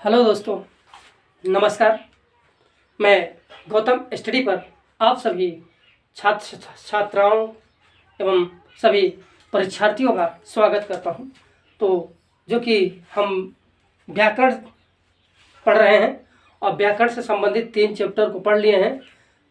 Hello दोस्तों, नमस्कार। मैं गौतम स्टडी पर आप सभी छात्राओं एवं सभी परीक्षार्थियों का स्वागत करता हूं। तो जो कि हम व्याकरण पढ़ रहे हैं और व्याकरण से संबंधित 3 चैप्टर को पढ़ लिए हैं।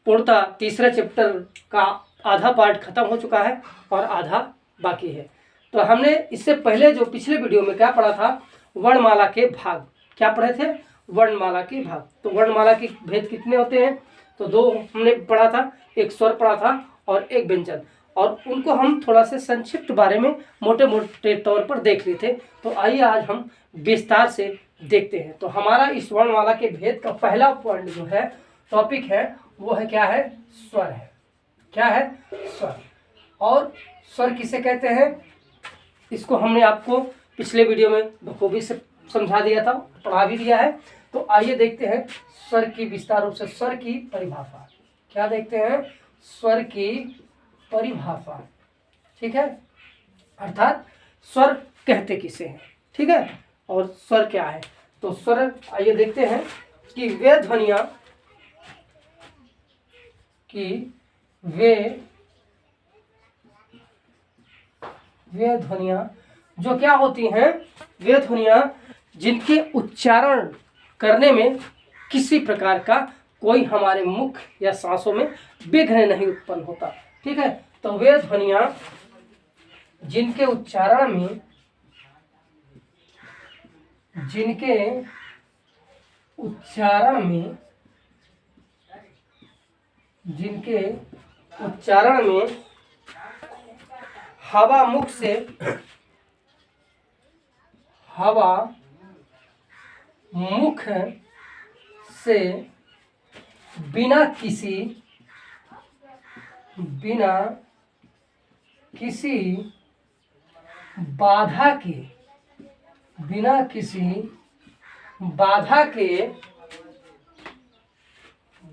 पूर्णतः तीसरे चैप्टर का आधा पार्ट खत्म हो चुका है और आधा बाकी है। तो हमने इससे पहले जो पिछले वीडियो में क्या पढ़ा था, वर्णमाला के भाग क्या पढ़े थे, वर्णमाला के भाग। तो वर्णमाला के भेद कितने होते हैं, तो 2 हमने पढ़ा था, एक स्वर पढ़ा था और एक व्यंजन, और उनको हम थोड़ा से संक्षिप्त बारे में मोटे मोटे तौर पर देख लिए थे। तो आइए आज हम विस्तार से देखते हैं। तो हमारा इस वर्णमाला के भेद का पहला पॉइंट जो है, टॉपिक है, वो है क्या है, स्वर है। क्या है, स्वर। और स्वर किसे कहते हैं, इसको हमने आपको पिछले वीडियो में बखूबी से समझा दिया था, पढ़ा भी दिया है। तो आइए देखते हैं स्वर की विस्तार रूप से स्वर की परिभाषा। क्या देखते हैं, स्वर की परिभाषा। ठीक है, अर्थात स्वर कहते किसे हैं। ठीक है, और स्वर क्या है। तो स्वर आइए देखते हैं कि वे ध्वनियां जो क्या होती हैं, वे ध्वनियां जिनके उच्चारण करने में किसी प्रकार का कोई हमारे मुख या सांसों में विघ्न नहीं उत्पन्न होता। ठीक है, तो वे ध्वनियां जिनके उच्चारण में हवा मुख से बिना किसी बाधा के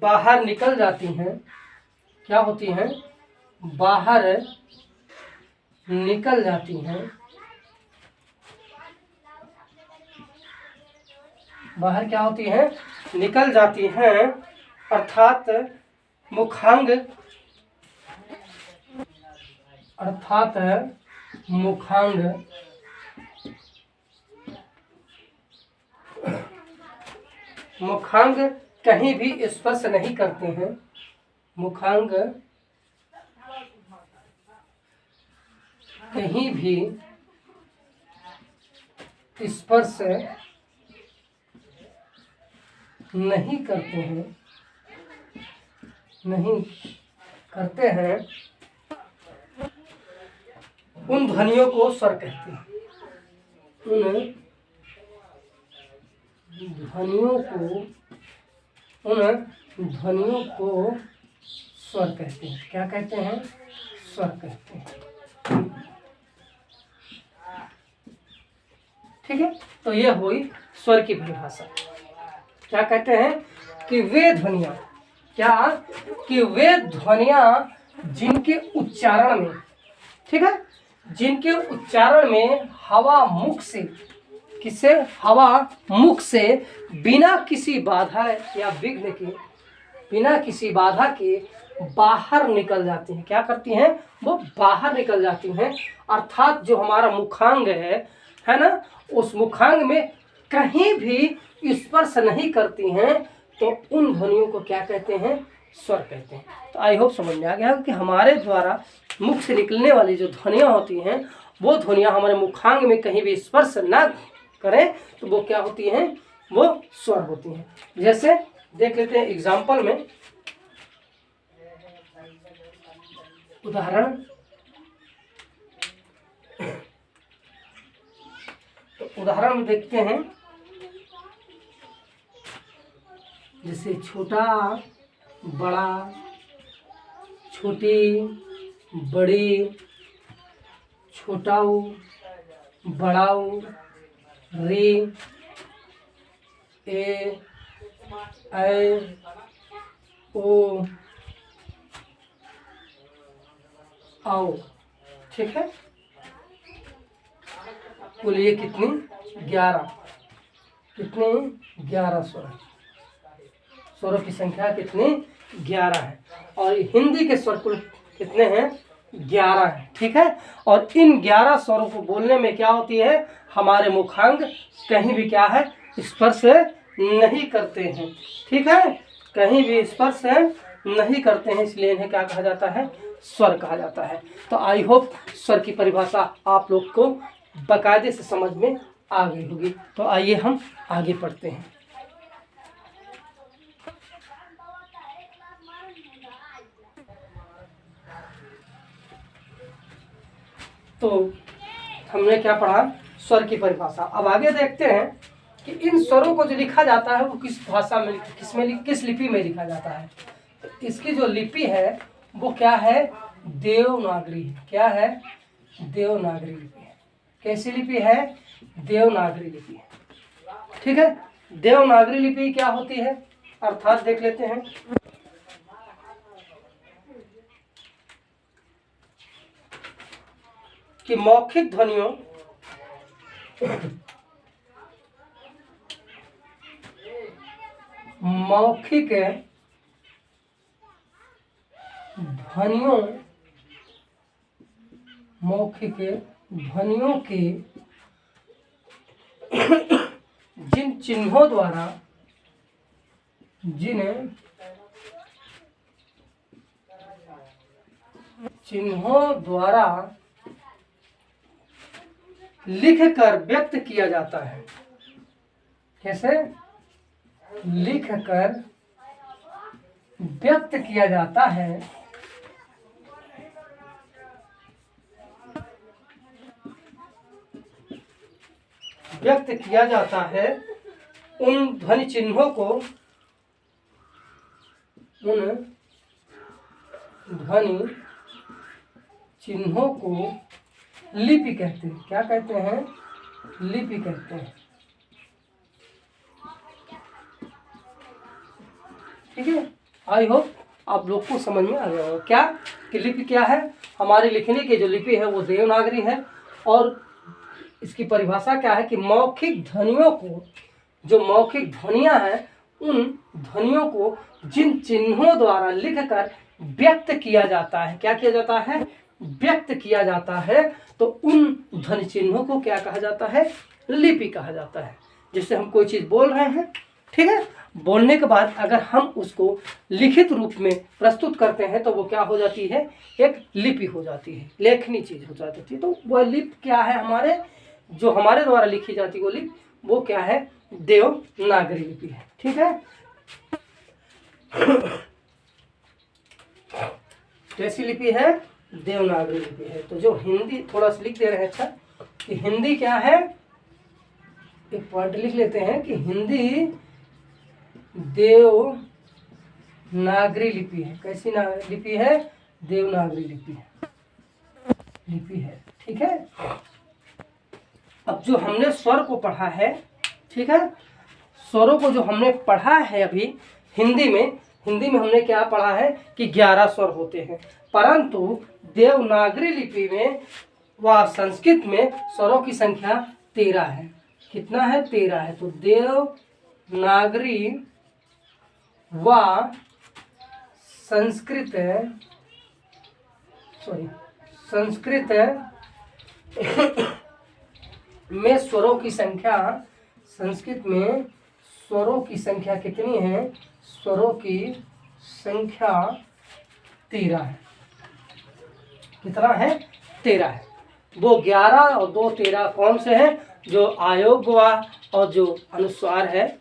बाहर निकल जाती हैं। क्या होती हैं, बाहर निकल जाती हैं। बाहर क्या होती हैं, निकल जाती हैं, अर्थात मुखांग कहीं भी स्पर्श नहीं करते हैं। मुखांग कहीं भी स्पर्श नहीं करते हैं, उन ध्वनियों को स्वर कहते हैं। उन ध्वनियों को स्वर कहते हैं। क्या कहते हैं, स्वर कहते हैं। ठीक है, तो यह हुई स्वर की परिभाषा। क्या कहते हैं कि वे ध्वनियां जिनके उच्चारण में, ठीक है, जिनके उच्चारण में हवा मुख से बिना किसी बाधा या विघ्न के, बिना किसी बाधा के बाहर निकल जाती हैं। क्या करती हैं, वो बाहर निकल जाती हैं, अर्थात जो हमारा मुखांग है ना, उस मुखांग में कहीं भी स्पर्श नहीं करती हैं, तो उन ध्वनियों को क्या कहते हैं, स्वर कहते हैं। तो आई होप समझ में आ गया कि हमारे द्वारा मुख से निकलने वाली जो ध्वनियां होती हैं, वो ध्वनियां हमारे मुखांग में कहीं भी स्पर्श ना करें, तो वो क्या होती हैं, वो स्वर होती हैं। जैसे देख लेते हैं एग्जाम्पल में, उदाहरण में देखते हैं। जैसे छोटा, बड़ा, छोटी, बड़ी, छोटाऊ, बड़ाऊ, री, ए, ऐ, ओ, आओ। ठीक है, कुल ये कितनी, 11। कितने 11 स्वर हैं। स्वरों की संख्या कितनी 11 है और हिंदी के स्वर कुल कितने हैं 11 हैं। ठीक है, और इन 11 स्वरों को बोलने में क्या होती है, हमारे मुखांग कहीं भी क्या है स्पर्श नहीं करते हैं। ठीक है, कहीं भी स्पर्श नहीं करते हैं, इसलिए इन्हें क्या कहा जाता है, स्वर कहा जाता है। तो आई होप स्वर की परिभाषा आप लोग को बाकायदे से समझ में आ गई होगी। तो आइए हम आगे पढ़ते हैं। तो हमने क्या पढ़ा, स्वर की परिभाषा। अब आगे देखते हैं कि इन स्वरों को जो लिखा जाता है वो किस भाषा में, किस लिपि में लिखा जाता है। तो इसकी जो लिपि है वो क्या है, देवनागरी है। क्या है, देवनागरी लिपि है। कैसी लिपि है, देवनागरी लिपि है। ठीक है, देवनागरी लिपि क्या होती है, अर्थात देख लेते हैं। कि मौखिक ध्वनियों मौखिक ध्वनियों के जिन चिन्हों द्वारा लिख कर व्यक्त किया जाता है। कैसे, लिख कर व्यक्त किया जाता है, व्यक्त किया जाता है उन ध्वनि चिन्हों को, लिपि कहते हैं। क्या कहते हैं, लिपि कहते हैं। ठीक है, आई होप आप लोग को समझ में आ गया होगा क्या कि लिपि क्या है। हमारे लिखने की जो लिपि है वो देवनागरी है और इसकी परिभाषा क्या है कि मौखिक ध्वनियों को, जो मौखिक ध्वनियां हैं उन ध्वनियों को जिन चिन्हों द्वारा लिखकर व्यक्त किया जाता है, क्या किया जाता है, व्यक्त किया जाता है, तो उन ध्वनि चिन्हों को क्या कहा जाता है, लिपि कहा जाता है। जैसे हम कोई चीज बोल रहे हैं, ठीक है, बोलने के बाद अगर हम उसको लिखित रूप में प्रस्तुत करते हैं तो वो क्या हो जाती है, एक लिपि हो जाती है, लेखनी चीज हो जाती है। तो वह लिपि क्या है, हमारे जो हमारे द्वारा लिखी जाती है वो लिपि, वो क्या है, देवनागरी लिपि है। ठीक है, कैसी लिपि है, देवनागरी लिपि है। तो जो हिंदी, थोड़ा सा लिख दे रहे हैं, अच्छा कि हिंदी क्या है, एक पॉइंट लिख लेते हैं कि हिंदी देवनागरी लिपि है। कैसी लिपि है, देवनागरी लिपि है। ठीक है, अब जो हमने स्वर को पढ़ा है, ठीक है, स्वरों को जो हमने पढ़ा है अभी हिंदी में हमने क्या पढ़ा है कि 11 स्वर होते हैं, परंतु देवनागरी लिपि में व संस्कृत में स्वरों की संख्या 13 है। कितना है, 13 है। तो देवनागरी व संस्कृत में स्वरों की संख्या, संस्कृत में स्वरों की संख्या कितनी है, स्वरों की संख्या 13 है। कितना है, 13 है। वो 11 और 2 13 कौन से हैं, जो आयोग व और जो अनुस्वार है,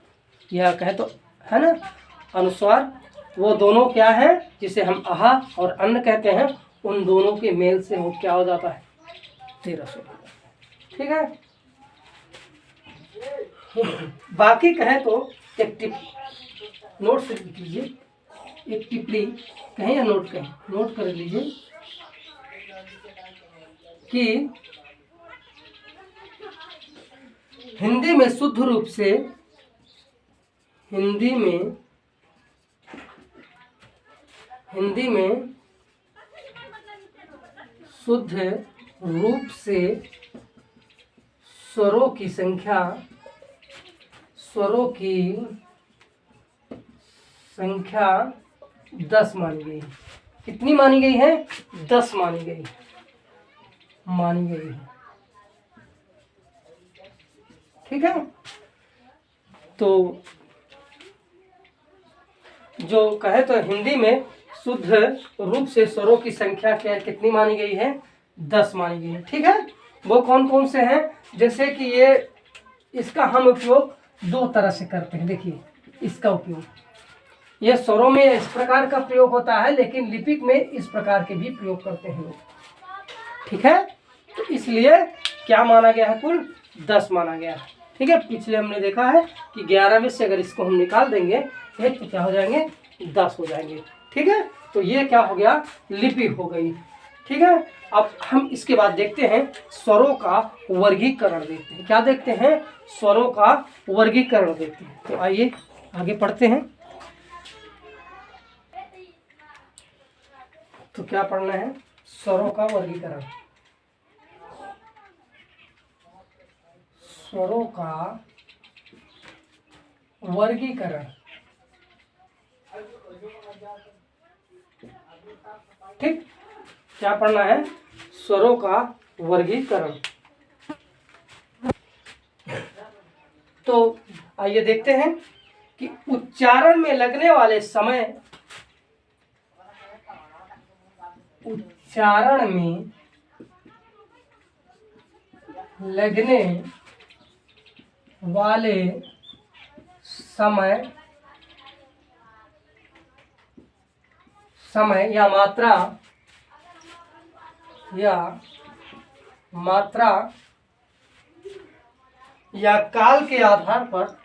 यह कहे तो है ना, अनुस्वार, वो दोनों क्या है, जिसे हम आहा और अन्न कहते हैं, उन दोनों के मेल से वो क्या हो जाता है, 13 स्वर। ठीक है, बाकी कहे तो एक टिप नोट से लिख लीजिए, एक टिप्पणी कहें या नोट कहें, नोट कर लीजिए कि हिंदी में शुद्ध रूप से, हिंदी में शुद्ध रूप से स्वरों की संख्या स्वरों की संख्या 10 मानी गई। कितनी मानी गई है? 10 मानी गई है। ठीक है, तो जो कहे तो हिंदी में शुद्ध रूप से स्वरों की संख्या क्या कितनी मानी गई है? 10 मानी गई है। ठीक है, वो कौन कौन से हैं? जैसे कि ये इसका हम उपयोग 2 तरह से करते हैं। देखिए इसका उपयोग, ये स्वरों में इस प्रकार का प्रयोग होता है, लेकिन लिपिक में इस प्रकार के भी प्रयोग करते हैं लोग। ठीक है, तो इसलिए क्या माना गया है? कुल 10 माना गया है। ठीक है, पिछले हमने देखा है कि 11 में से अगर इसको हम निकाल देंगे तो क्या हो जाएंगे? 10 हो जाएंगे। ठीक है, तो ये क्या हो गया? लिपि हो गई। ठीक है, अब हम इसके बाद देखते हैं स्वरों का वर्गीकरण। देखते हैं क्या देखते हैं? स्वरों का वर्गीकरण देखते हैं। तो आइए आगे पढ़ते हैं। तो क्या पढ़ना है? स्वरों का वर्गीकरण। स्वरों का वर्गीकरण। ठीक, क्या पढ़ना है? स्वरों का वर्गीकरण। तो आइए देखते हैं कि उच्चारण में लगने वाले समय, उच्चारण में लगने वाले समय या मात्रा या काल के आधार पर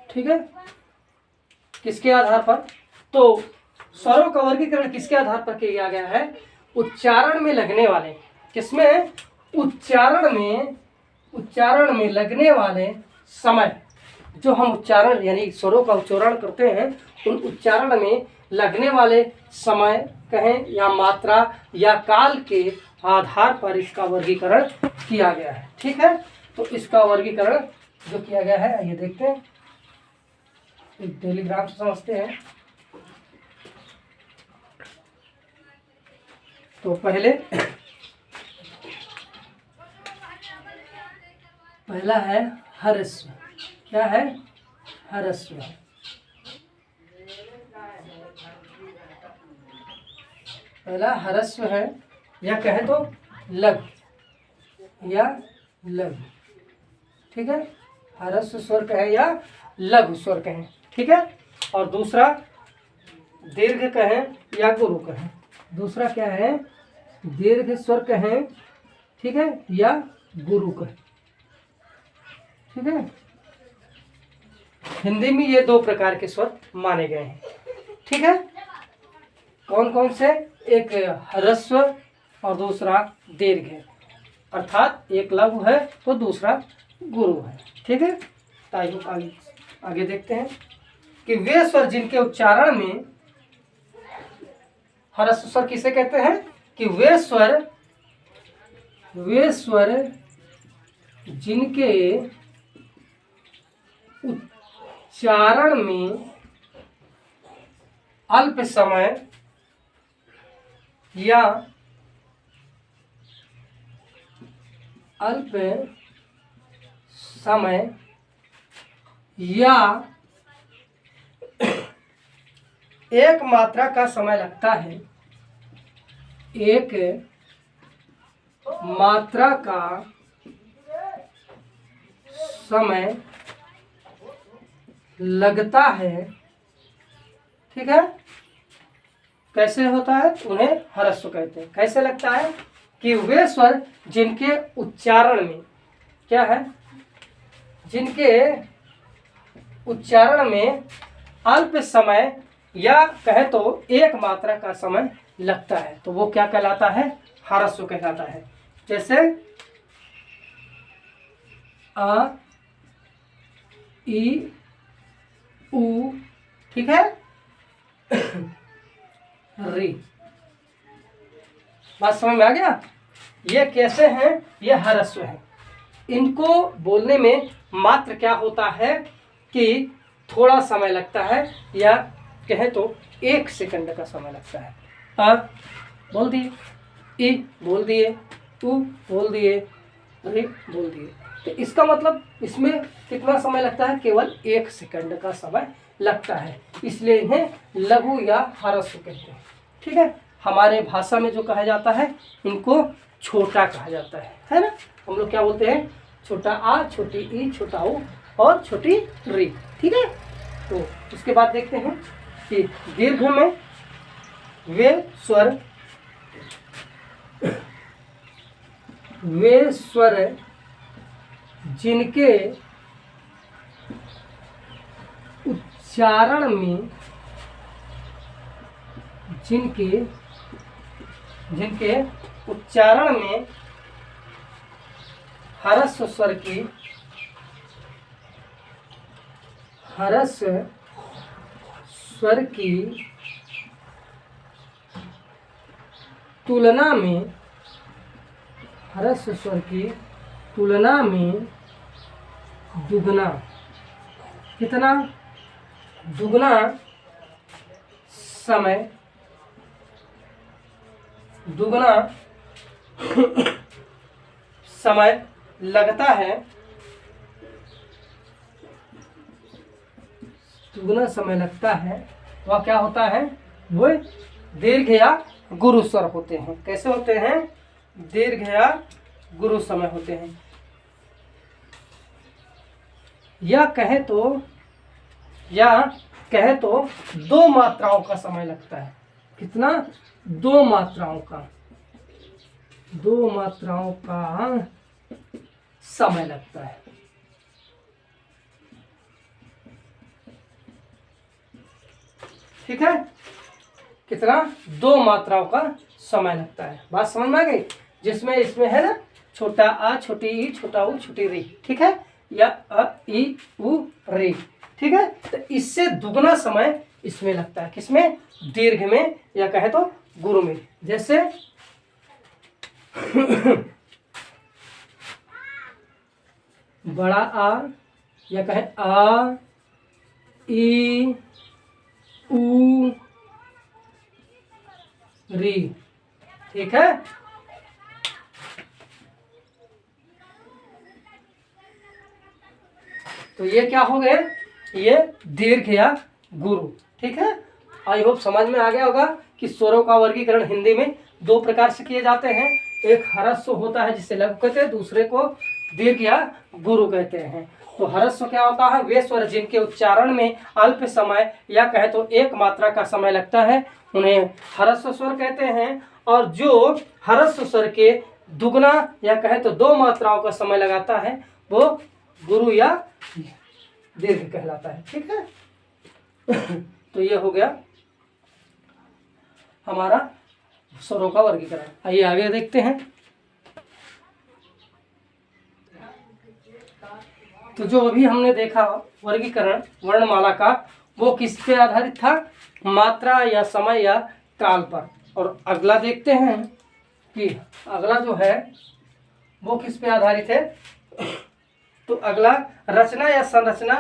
ठीक है, किसके आधार पर? तो स्वरों का वर्गीकरण किसके आधार पर किया गया है? उच्चारण में लगने वाले, किसमें? उच्चारण में लगने वाले समय। जो हम उच्चारण यानी स्वरों का उच्चारण करते हैं, उन उच्चारण में लगने वाले समय कहें या मात्रा या काल के आधार पर इसका वर्गीकरण किया गया है। ठीक है, तो इसका वर्गीकरण जो किया गया है, ये देखते हैं, एक टेलीग्राम से समझते हैं। तो पहला है ह्रस्व। क्या है? ह्रस्व। पहला ह्रस्व है, या कहे तो लघु या लघु। ठीक है, ह्रस्व स्वर कहें या लघु स्वर कहें। ठीक है, और दूसरा दीर्घ कहें या गुरु कहें। दूसरा क्या है? दीर्घ स्वर कहें, ठीक है, या गुरु कहें। ठीक है, हिंदी में ये 2 प्रकार के स्वर माने गए हैं। ठीक है, कौन कौन से? एक ह्रस्व और दूसरा दीर्घ है, अर्थात एक लघु है तो दूसरा गुरु है। ठीक है, तो आगे देखते हैं कि वे स्वर जिनके उच्चारण में, ह्रस्व स्वर किसे कहते हैं? कि वे स्वर जिनके उच्चारण में अल्प समय या एक मात्रा का समय लगता है, एक मात्रा का समय लगता है। ठीक है, कैसे होता है? उन्हें ह्रस्व कहते हैं। कैसे लगता है? कि वे स्वर जिनके उच्चारण में, क्या है? जिनके उच्चारण में अल्प समय या कहे तो एक मात्रा का समय लगता है, तो वो क्या कहलाता है? ह्रस्व कहलाता है। जैसे आ, ई, ऊ, ठीक है, री। बात समझ में आ गया? ये कैसे हैं? ये ह्रस्व है। इनको बोलने में मात्र क्या होता है कि थोड़ा समय लगता है, या कहें तो 1 सेकंड का समय लगता है। आ बोल दिए, ई बोल दिए, ऊ बोल दिए, री बोल दिए। तो इसका मतलब इसमें कितना समय लगता है? केवल 1 सेकंड का समय लगता है। इसलिए इन्हें लघु या ह्रस्व कहते हैं। ठीक है, हमारे भाषा में जो कहा जाता है इनको छोटा कहा जाता है ना। हम लोग क्या बोलते हैं? छोटा आ, छोटी ई, छोटा ऊ और छोटी री। ठीक है, तो उसके बाद देखते हैं कि दीर्घ में वे स्वर जिनके उच्चारण में ह्रस्व स्वर की तुलना में दुगना, कितना? दुगना समय लगता है। दुगना समय लगता है। वह क्या होता है? वो दीर्घ या गुरु स्वर होते हैं। कैसे होते हैं? दीर्घ या गुरु समय होते हैं। या कहे तो 2 मात्राओं का समय लगता है। कितना? 2 मात्राओं का समय लगता है। ठीक है, कितना? 2 मात्राओं का समय लगता है। बात समझ में आ गई? जिसमें इसमें है ना, छोटा आ, छोटी ई, छोटा ऊ, छोटी री। ठीक है, या अ, ई, उ, री। ठीक है, तो इससे दुगना समय इसमें लगता है। किसमें? दीर्घ में या कहे तो गुरु में। जैसे बड़ा आ या कहे आ, ई, ऊ, री। ठीक है, तो ये क्या हो गए? ये दीर्घ या गुरु। ठीक है, आई होप समझ में आ गया होगा कि स्वरों का वर्गीकरण हिंदी में 2 प्रकार से किए जाते हैं। एक ह्रस्व होता है जिसे लघु कहते हैं, दूसरे को दीर्घ या गुरु कहते हैं। तो ह्रस्व क्या होता है? वे स्वर जिनके उच्चारण में अल्प समय या कहे तो 1 मात्रा का समय लगता है, उन्हें ह्रस्व स्वर कहते हैं। और जो ह्रस्व स्वर के दुगना या कहे तो 2 मात्राओं का समय लगाता है, वो गुरु या दीर्घ कहलाता है। ठीक है, तो ये हो गया हमारा स्वरों का वर्गीकरण। आइए आगे देखते हैं। तो जो अभी हमने देखा वर्गीकरण वर्णमाला का, वो किस पे आधारित था? मात्रा या समय या काल पर। और अगला देखते हैं कि अगला जो है वो किस पे आधारित है। तो अगला रचना या संरचना,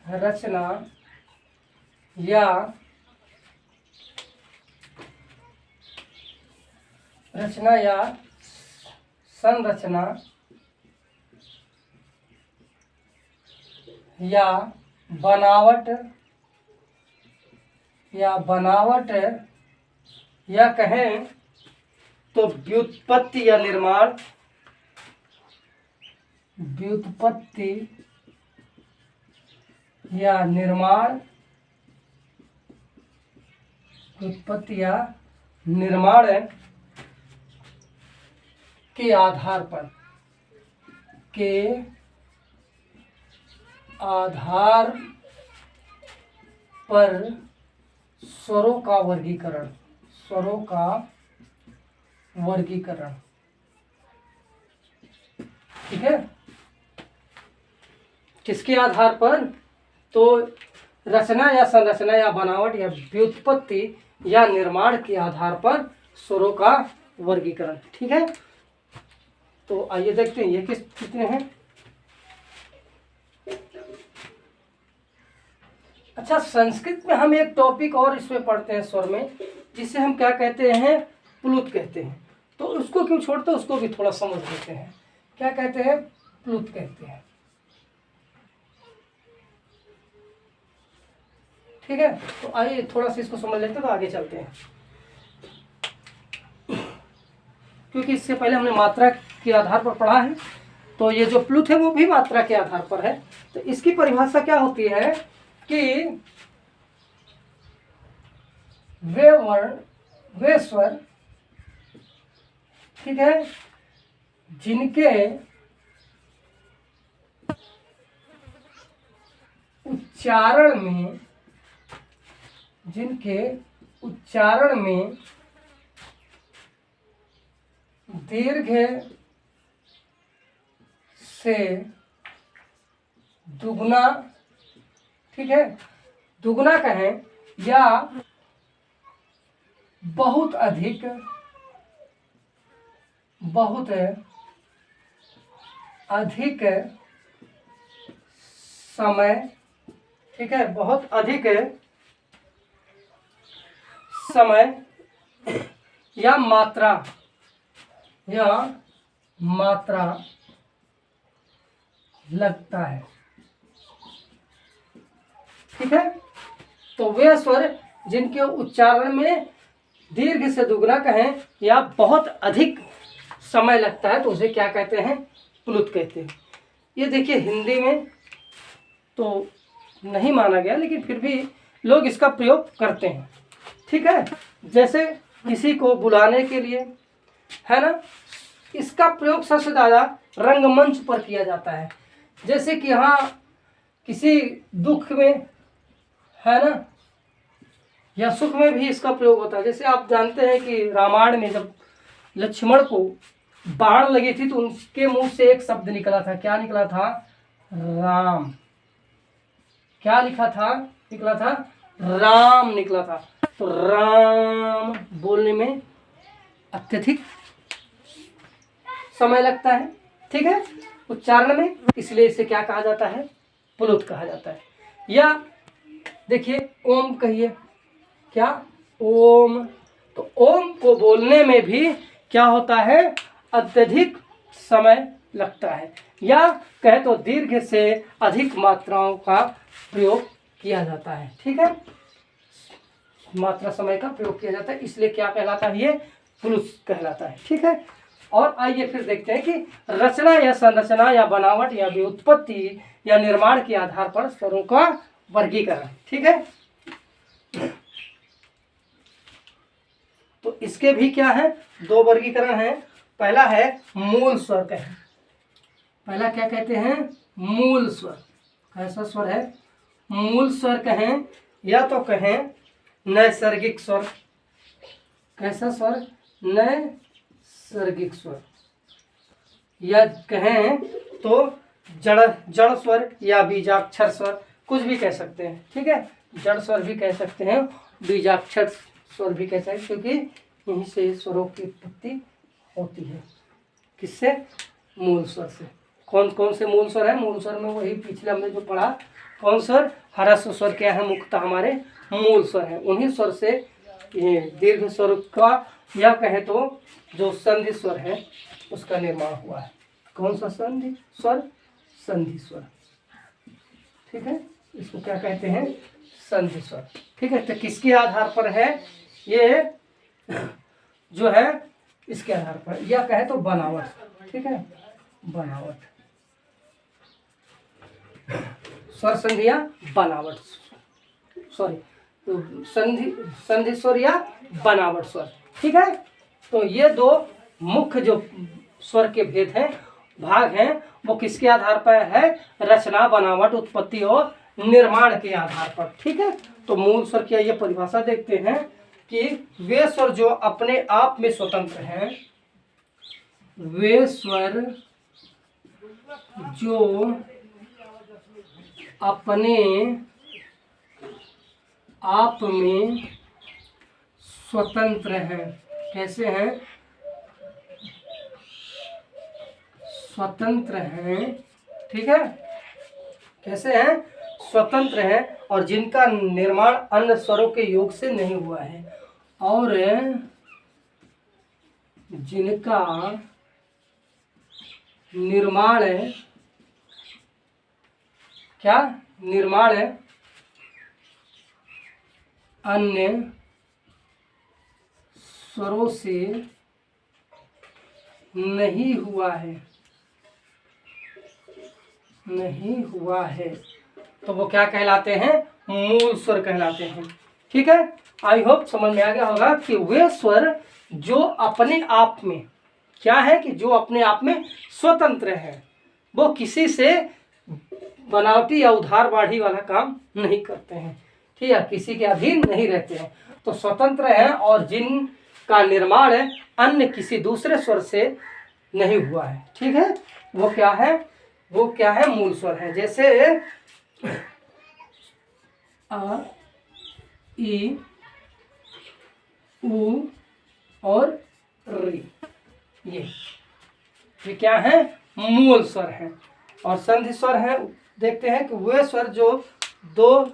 रचना या संरचना या बनावट या कहें तो व्युत्पत्ति या निर्माण, व्युत्पत्ति या निर्माण के आधार पर स्वरों का वर्गीकरण ठीक है, किसके आधार पर? तो रचना या संरचना या बनावट या व्युत्पत्ति या निर्माण के आधार पर स्वरों का वर्गीकरण। ठीक है, तो आइए देखते हैं ये कितने हैं। अच्छा, संस्कृत में हम एक टॉपिक और इसमें पढ़ते हैं स्वर में, जिसे हम क्या कहते हैं? प्लुत कहते हैं। तो उसको क्यों छोड़ते हैं, उसको भी थोड़ा समझ लेते हैं। क्या कहते हैं? प्लुत कहते हैं। ठीक है, तो आइए थोड़ा सा इसको समझ लेते हैं, तो आगे चलते हैं। क्योंकि इससे पहले हमने मात्रा के आधार पर पढ़ा है, तो ये जो प्लुत है वो भी मात्रा के आधार पर है। तो इसकी परिभाषा क्या होती है कि वे वर्ण, वे स्वर, ठीक है, जिनके उच्चारण में दीर्घ से दुगुना, ठीक है, दुगुना कहें या बहुत अधिक समय, ठीक है, बहुत अधिक समय या मात्रा लगता है। ठीक है, तो वे स्वर जिनके उच्चारण में दीर्घ से दुगना कहें या बहुत अधिक समय लगता है, तो उसे क्या कहते हैं? प्लुत कहते हैं। ये देखिए हिंदी में तो नहीं माना गया, लेकिन फिर भी लोग इसका प्रयोग करते हैं। ठीक है, जैसे किसी को बुलाने के लिए, है ना, इसका प्रयोग सबसे ज़्यादा रंगमंच पर किया जाता है। जैसे कि यहाँ किसी दुख में, है ना, या सुख में भी इसका प्रयोग होता है। जैसे आप जानते हैं कि रामायण में जब लक्ष्मण को बाण लगी थी, तो उनके मुंह से एक शब्द निकला था। क्या निकला था? राम। क्या लिखा था? निकला था राम, निकला था। तो राम बोलने में अत्यधिक समय लगता है। ठीक है, उच्चारण में, इसलिए इसे क्या कहा जाता है? प्लुत कहा जाता है। या देखिए ओम कहिए, क्या? ओम। तो ओम को बोलने में भी क्या होता है? अत्यधिक समय लगता है। या कहे तो दीर्घ से अधिक मात्राओं का प्रयोग किया जाता है। ठीक है, मात्रा समय का प्रयोग किया जाता है, इसलिए क्या कहलाता है? ये प्लुत कहलाता है। ठीक है, और आइए फिर देखते हैं कि रचना या संरचना या बनावट या व्युत्पत्ति या निर्माण के आधार पर स्वरों का वर्गीकरण। ठीक है, तो इसके भी क्या है? दो वर्गीकरण है। पहला है मूल स्वर कहें। पहला क्या कहते हैं? मूल स्वर। कैसा स्वर है? मूल स्वर कहें, या तो कहें नैसर्गिक स्वर। कैसा स्वर? नैसर्गिक स्वर। या कहें तो जड़ स्वर या बीजाक्षर स्वर, कुछ भी कह सकते हैं। ठीक है, जड़ स्वर भी कह सकते हैं, बीजाक्षर स्वर भी कह सकते हैं, क्योंकि यहीं से स्वरों की उत्पत्ति होती है। किससे? मूल स्वर से। कौन कौन से मूल स्वर है? मूल स्वर में वही पिछले हमने जो पढ़ा, कौन स्वर? ह्रस्व स्वर क्या है? मुख्यतः हमारे मूल स्वर है। उन्हीं स्वर से ये दीर्घ स्वर का, या कहे तो जो संधि स्वर है, उसका निर्माण हुआ है। कौन सा संधि स्वर? संधि स्वर। ठीक है, इसको क्या कहते हैं? संधि स्वर। ठीक है, तो किसके आधार पर है ये? जो है इसके आधार पर, या कहे तो बनावट। ठीक है, बनावट, स्वर संधि या बनावट, सॉरी, तो संधि स्वर या बनावट स्वर। ठीक है, तो ये दो मुख्य जो स्वर के भेद हैं, भाग हैं, वो किसके आधार पर है? रचना, बनावट, उत्पत्ति और निर्माण के आधार पर। ठीक है, तो मूल स्वर की ये परिभाषा देखते हैं कि वे स्वर जो अपने आप में स्वतंत्र हैं, वे स्वर जो अपने आप में स्वतंत्र हैं। कैसे हैं? स्वतंत्र हैं। ठीक है, कैसे हैं? स्वतंत्र हैं और जिनका निर्माण अन्य स्वरों के योग से नहीं हुआ है, और जिनका निर्माण है, क्या निर्माण है, अन्य स्वरों से नहीं हुआ है, नहीं हुआ है, तो वो क्या कहलाते हैं? मूल स्वर कहलाते हैं। ठीक है, आई होप समझ में आ गया होगा कि वे स्वर जो अपने आप में क्या है, कि जो अपने आप में स्वतंत्र है, वो किसी से बनावटी या उधार बाढ़ी वाला काम नहीं करते हैं। ठीक है, किसी के अधीन नहीं रहते हैं, तो स्वतंत्र हैं और जिनका निर्माण है अन्य किसी दूसरे स्वर से नहीं हुआ है। ठीक है, वो क्या है? वो क्या है? मूल स्वर है। जैसे आ, ई, उ और री, ये क्या है? मूल स्वर है। और संधि स्वर है, देखते हैं कि वे स्वर जो दो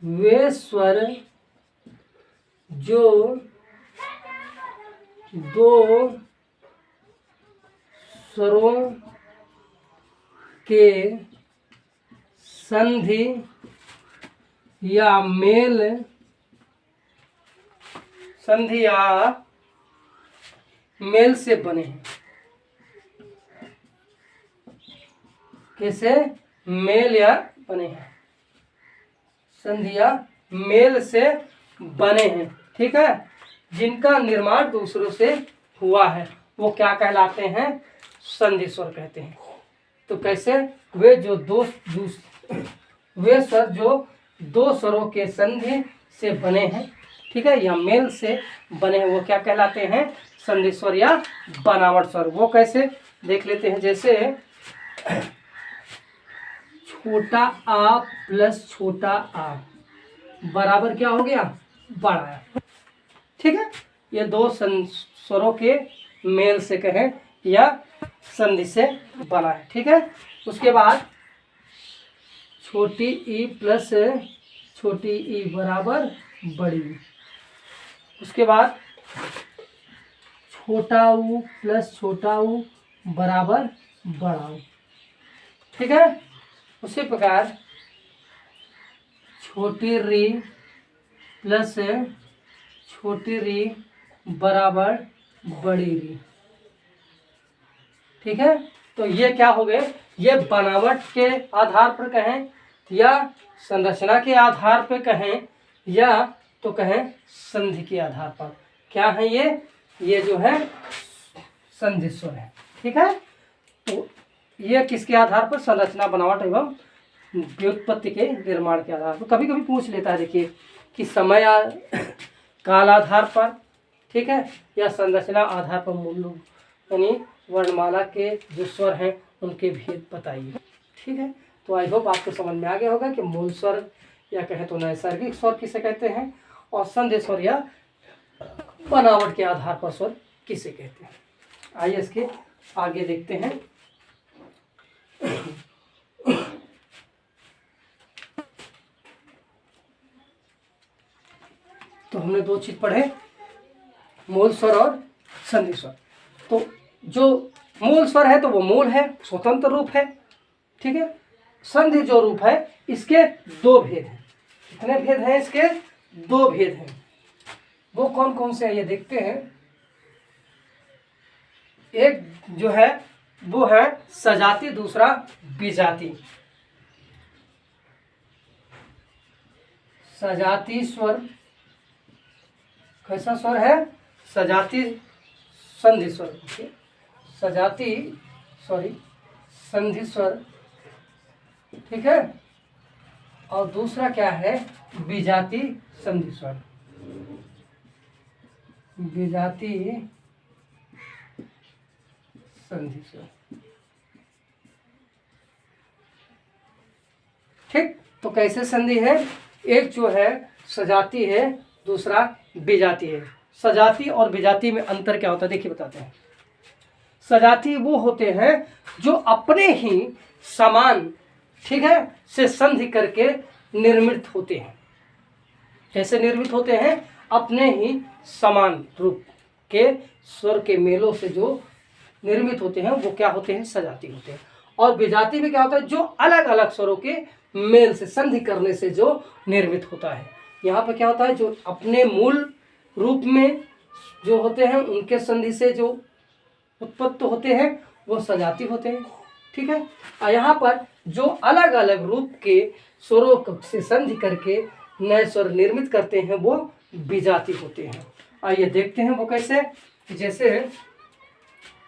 वे स्वर जो दो स्वरों के संधि या मेल, संधि या मेल से बने हैं। कैसे? मेल या बने हैं, संधि या मेल से बने हैं। ठीक है, जिनका निर्माण दूसरों से हुआ है, वो क्या कहलाते हैं? संधि स्वर कहते हैं। तो कैसे? वे स्वर जो दो स्वरों के संधि से बने हैं, ठीक है, या मेल से बने हैं, वो क्या कहलाते हैं? संधि स्वर या बनावट स्वर। वो कैसे? देख लेते हैं। जैसे छोटा आ प्लस छोटा आ बराबर क्या हो गया? बड़ा आ। ठीक है, ये दो स्वरों के मेल से कहें या संधि से बना है। ठीक है, उसके बाद छोटी ई प्लस छोटी ई बराबर बड़ी। उसके बाद छोटा ऊ प्लस छोटा ऊ बराबर बड़ा ऊ। ठीक है, उसी प्रकार छोटी री प्लस छोटी री बराबर बड़ी री। ठीक है, तो ये क्या हो गए? ये बनावट के आधार पर कहें या संरचना के आधार पर कहें या तो कहें संधि के आधार पर। क्या है ये जो है संधि स्वर है। ठीक है, तो ये किसके आधार पर? संरचना, बनावट एवं व्युत्पत्ति के निर्माण के आधार पर। कभी कभी पूछ लेता है, देखिए, कि समय काल आधार पर, ठीक है, या संरचना आधार पर मूल यानी वर्णमाला के जो स्वर हैं उनके भेद बताइए। ठीक है, तो आई होप आपको समझ में आ गया होगा कि मूल स्वर या कहें तो नैसर्गिक स्वर किसे कहते हैं, और संधि स्वर या बनावट के आधार पर स्वर किसे कहते हैं। आइए इसके आगे देखते हैं। तो हमने दो चीज पढ़े, मूल स्वर और संधि स्वर। तो जो मूल स्वर है तो वो मूल है, स्वतंत्र रूप है। ठीक है, संधि जो रूप है इसके दो भेद हैं। कितने भेद हैं इसके? दो भेद हैं। वो कौन कौन से हैं ये देखते हैं। एक जो है वो है सजाती, दूसरा विजाती। सजाती स्वर कैसा स्वर है? सजाती संधि स्वर, सजाती संधि स्वर। ठीक है, और दूसरा क्या है? विजाती संधि स्वर। विजाती संधि से। ठीक, तो कैसे संधि है? एक जो है सजाती है, दूसरा विजाती है। सजाती और विजाती में अंतर क्या होता है देखिए बताते हैं। सजाती वो होते हैं जो अपने ही समान, ठीक है, से संधि करके निर्मित होते हैं। कैसे निर्मित होते हैं? अपने ही समान रूप के स्वर के मेलों से जो निर्मित होते हैं वो क्या होते हैं? सजाती होते हैं। और विजाती में क्या होता है? जो अलग अलग स्वरों के मेल से, संधि करने से जो निर्मित होता है। यहाँ पर क्या होता है? जो अपने मूल रूप में जो होते हैं उनके संधि से जो उत्पत्त होते हैं वो सजाती होते हैं। ठीक है। और यहाँ पर जो अलग अलग रूप के स्वरों से संधि करके नए स्वर निर्मित करते हैं वो विजाती होते हैं। आइए देखते हैं वो कैसे। जैसे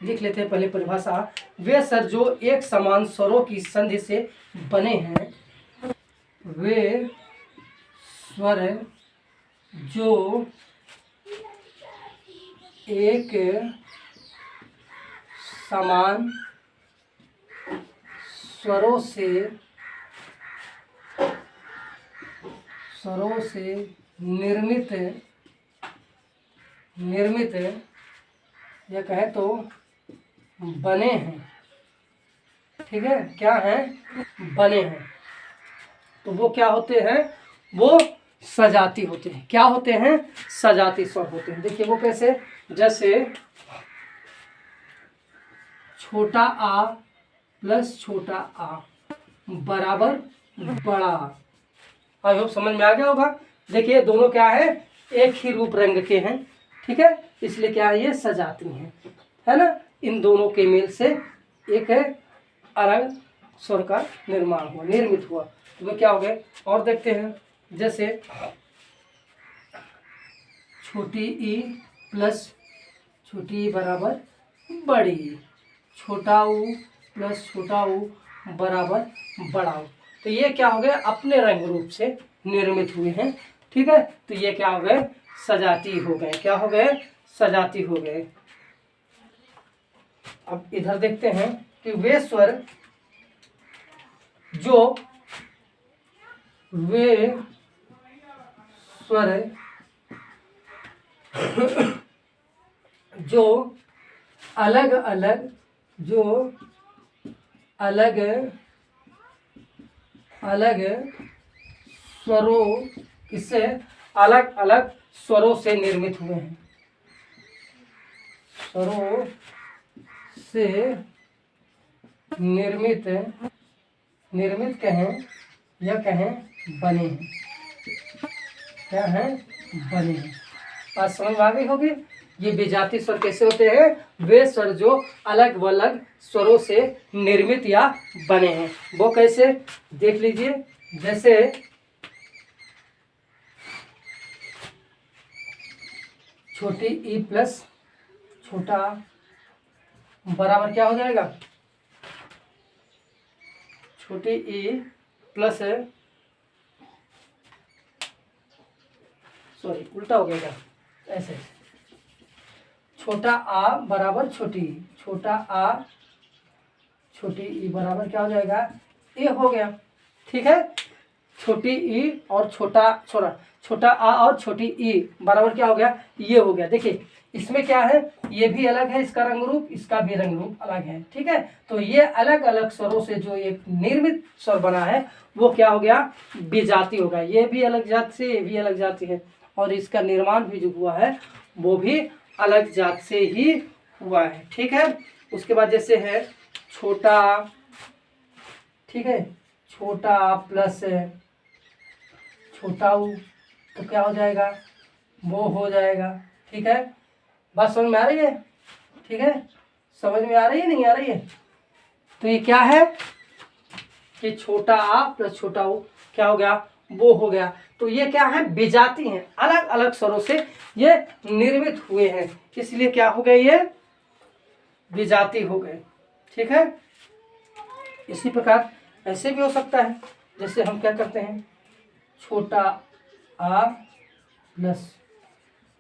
लिख लेते हैं पहले परिभाषा। वे स्वर जो एक समान स्वरों की संधि से बने हैं, वे स्वर जो एक समान स्वरों से निर्मित या कहे तो बने हैं। ठीक है, क्या है? बने हैं। तो वो क्या होते हैं? वो सजाती होते हैं। क्या होते हैं? सजाती स्वर होते हैं। देखिए वो कैसे? जैसे छोटा आ प्लस छोटा आ बराबर बड़ा आ। आई होप समझ में आ गया होगा। देखिए दोनों क्या है? एक ही रूप रंग के हैं। ठीक है, इसलिए क्या है? ये सजाती हैं, है ना। इन दोनों के मेल से एक है अलग स्वर का निर्मित हुआ। तो वे क्या हो गए? और देखते हैं। जैसे छोटी ई प्लस छोटी ई बराबर बड़ी ई, छोटा ऊ प्लस छोटा ऊ बराबर बड़ा ऊ। तो ये क्या हो गए? अपने रंग रूप से निर्मित हुए हैं। ठीक है, तो ये क्या हो गए? सजाती हो गए। क्या हो गए? सजाती हो गए। अब इधर देखते हैं कि वे स्वर जो अलग अलग स्वरों किससे? अलग अलग स्वरों से निर्मित हुए हैं। स्वरों से निर्मित कहें या कहें बने हैं। क्या है? बने हैं। बात समझ में आ गई होगी। ये विजाती स्वर कैसे होते हैं? वे स्वर जो अलग अलग स्वरों से निर्मित या बने हैं। वो कैसे? देख लीजिए। जैसे छोटी ई प्लस छोटा बराबर क्या हो जाएगा? छोटी ई प्लस, सॉरी उल्टा हो गया क्या? ऐसे छोटा आ बराबर छोटी ई, छोटा आ छोटी ई बराबर क्या हो जाएगा? ए हो गया। ठीक है, छोटी ई और छोटा आ और छोटी ई बराबर क्या हो गया? ये हो गया। देखिए इसमें क्या है? ये भी अलग है, इसका रंग रूप, इसका भी रंग रूप अलग है। ठीक है, तो ये अलग अलग स्वरों से जो एक निर्मित स्वर बना है वो क्या हो गया? विजाती होगा। ये भी अलग जात से, ये भी अलग जाति है, और इसका निर्माण भी जो हुआ है वो भी अलग जात से ही हुआ है। ठीक है, उसके बाद जैसे है छोटा, ठीक है, छोटा प्लस छोटा ऊ, तो क्या हो जाएगा? वो हो जाएगा। ठीक है, बात समझ में आ रही है? ठीक है, समझ में आ रही है? नहीं आ रही है? तो ये क्या है कि छोटा आ प्लस छोटा ऊ क्या हो गया? वो हो गया। तो ये क्या है? विजाती हैं, अलग अलग स्वरों से ये निर्मित हुए हैं, इसलिए क्या हो गए? ये विजाती हो गए। ठीक है, इसी प्रकार ऐसे भी हो सकता है। जैसे हम क्या करते हैं? छोटा आ प्लस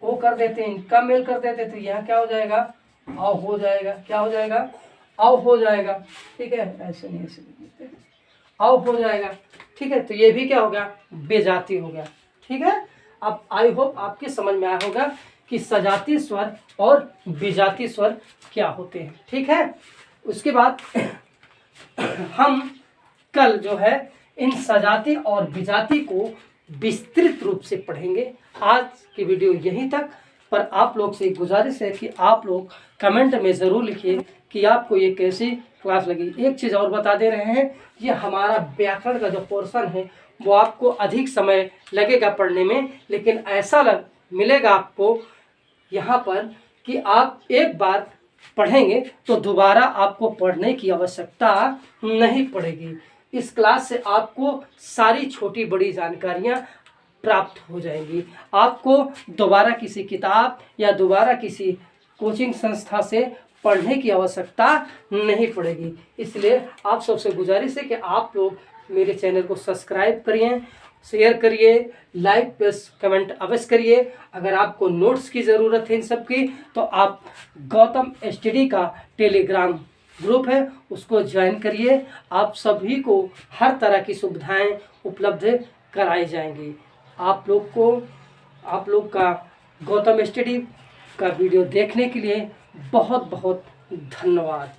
ओ कर देते हैं, इनका मेल कर देते हैं, तो यहाँ क्या हो जाएगा, औ हो जाएगा। क्या हो जाएगा, औ हो जाएगा। ठीक है, ऐसे नहीं, ऐसे लिखते हैं, औ हो जाएगा। ठीक है, तो ये भी क्या हो गया, बेजाती हो गया। ठीक है, अब आई होप आपके समझ में आया होगा कि सजाती स्वर और विजाती स्वर क्या होते हैं। ठीक है, उसके बाद हम कल जो है इन सजाती और विजाती को विस्तृत रूप से पढ़ेंगे। आज की वीडियो यहीं तक, पर आप लोग से गुजारिश है कि आप लोग कमेंट में ज़रूर लिखिए कि आपको ये कैसी क्लास लगी। एक चीज़ और बता दे रहे हैं, ये हमारा व्याकरण का जो पोर्शन है वो आपको अधिक समय लगेगा पढ़ने में, लेकिन ऐसा मिलेगा आपको यहाँ पर कि आप एक बार पढ़ेंगे तो दोबारा आपको पढ़ने की आवश्यकता नहीं पड़ेगी। इस क्लास से आपको सारी छोटी बड़ी जानकारियाँ प्राप्त हो जाएंगी। आपको दोबारा किसी किताब या दोबारा किसी कोचिंग संस्था से पढ़ने की आवश्यकता नहीं पड़ेगी। इसलिए आप सबसे गुजारिश है कि आप लोग मेरे चैनल को सब्सक्राइब करिए, शेयर करिए, लाइक प्लस कमेंट अवश्य करिए। अगर आपको नोट्स की ज़रूरत है इन सब की, तो आप गौतम स्टडी का टेलीग्राम ग्रुप है उसको ज्वाइन करिए। आप सभी को हर तरह की सुविधाएं उपलब्ध कराई जाएंगी। आप लोग का गौतम स्टडी का वीडियो देखने के लिए बहुत बहुत धन्यवाद।